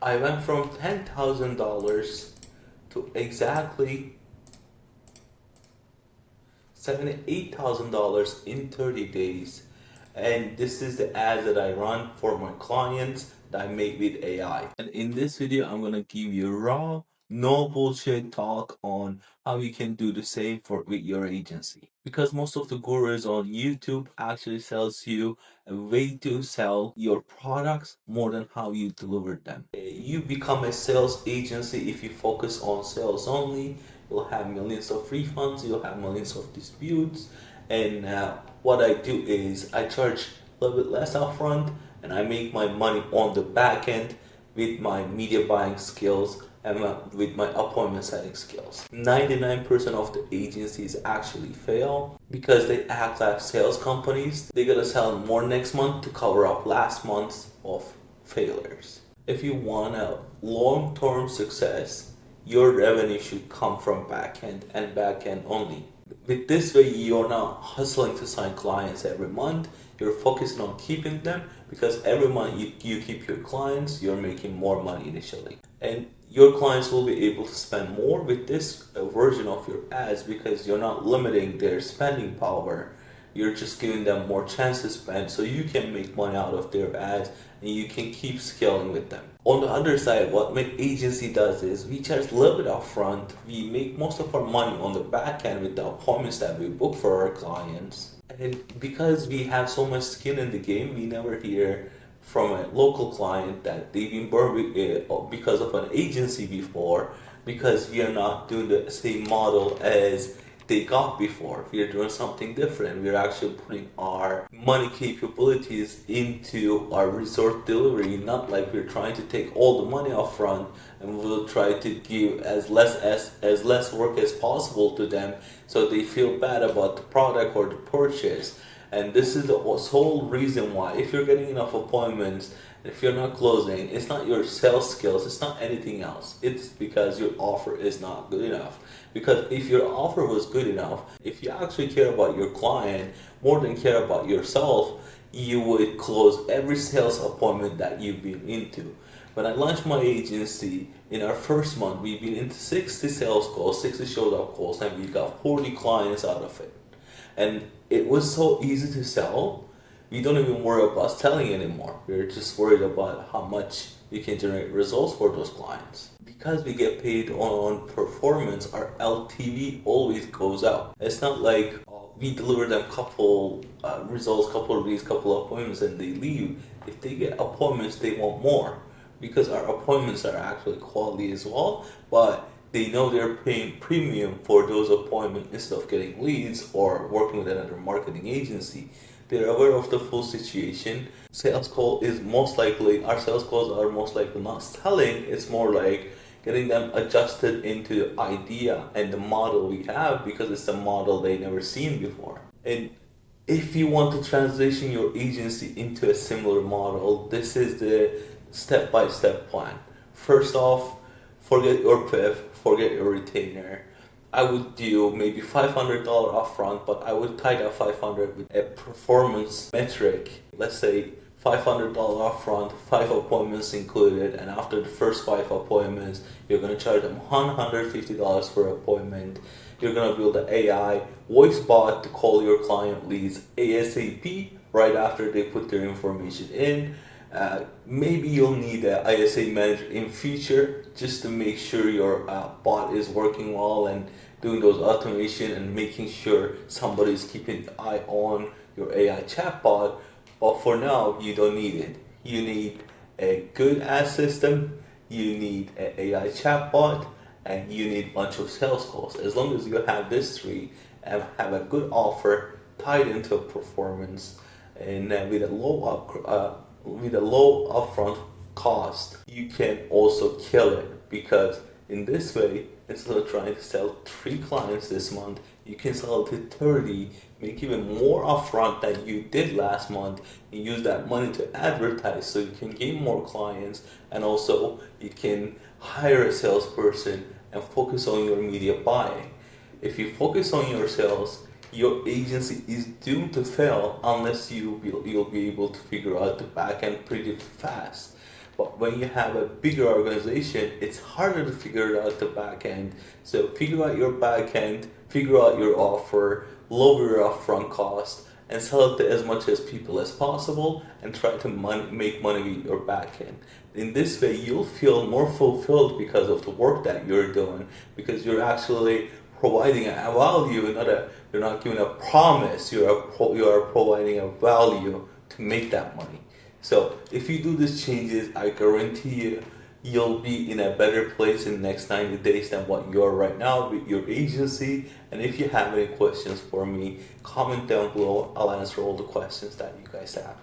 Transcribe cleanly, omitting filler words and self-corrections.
I went from $10,000 to exactly $78,000 in 30 days. And this is the ads that I run for my clients that I make with AI. And in this video, I'm gonna give you raw, no bullshit talk on how you can do the same for with your agency. Because most of the gurus on YouTube actually sells you a way to sell your products more than how you deliver them. You become a sales agency if you focus on sales only. You'll have millions of refunds, you'll have millions of disputes, and what I do is I charge a little bit less upfront and I make my money on the back end with my media buying skills and with my appointment setting skills. 99% of the agencies actually fail because they act like sales companies. They gotta sell more next month to cover up last month's of failures. If you want a long-term success, your revenue should come from backend and backend only. With this way, you're not hustling to sign clients every month. You're focusing on keeping them because every month you keep your clients, you're making more money initially. And your clients will be able to spend more with this version of your ads because you're not limiting their spending power. You're just giving them more chance to spend so you can make money out of their ads and you can keep scaling with them. On the other side, what my agency does is we charge a little bit upfront. We make most of our money on the back end with the appointments that we book for our clients. And because we have so much skin in the game, we never hear from a local client that they've been burned because of an agency before, because we are not doing the same model as they got before. We are doing something different. We are actually putting our money capabilities into our resort delivery, not like we're trying to take all the money up front and we'll try to give as less work as possible to them so they feel bad about the product or the purchase. And this is the whole reason why, if you're getting enough appointments, if you're not closing, it's not your sales skills, it's not anything else. It's because your offer is not good enough. Because if your offer was good enough, if you actually care about your client more than care about yourself, you would close every sales appointment that you've been into. When I launched my agency, in our first month, we've been into 60 sales calls, 60 showed up calls, and we got 40 clients out of it. And it was so easy to sell, we don't even worry about selling anymore. We're just worried about how much we can generate results for those clients. Because we get paid on performance, our LTV always goes up. It's not like we deliver them couple results, couple of these, couple of appointments, and they leave. If they get appointments, they want more because our appointments are actually quality as well, but they know they're paying premium for those appointments instead of getting leads or working with another marketing agency. They're aware of the full situation. Sales call is most likely, our sales calls are most likely not selling, it's more like getting them adjusted into the idea and the model we have because it's a model they never seen before. And if you want to transition your agency into a similar model, this is the step-by-step plan. First off, forget your PIF, forget your retainer. I would do maybe $500 upfront, but I would tie that $500 with a performance metric. Let's say $500 upfront, 5 appointments included, and after the first 5 appointments, you're gonna charge them $150 per appointment. You're gonna build an AI voice bot to call your client leads ASAP right after they put their information in. Maybe you'll need an ISA manager in future just to make sure your bot is working well and doing those automation and making sure somebody's keeping an eye on your AI chatbot. But for now, you don't need it. You need a good ad system, you need an AI chatbot, and you need a bunch of sales calls. As long as you have this three and have a good offer tied into a performance and with a low upfront cost, you can also kill it because in this way, instead of trying to sell 3 clients this month, you can sell to 30, make even more upfront than you did last month, and use that money to advertise so you can gain more clients, and also you can hire a salesperson and focus on your media buying. If you focus on your sales, your agency is doomed to fail unless you'll be able to figure out the back end pretty fast. But when you have a bigger organization, it's harder to figure out the back end. So figure out your back end, figure out your offer, lower your upfront cost, and sell it to as much as people as possible, and try to make money with your back end. In this way, you'll feel more fulfilled because of the work that you're doing, because you're actually providing a value, you're not giving a promise. You are providing a value to make that money. So if you do these changes, I guarantee you'll be in a better place in the next 90 days than what you are right now with your agency. And if you have any questions for me, comment down below. I'll answer all the questions that you guys have.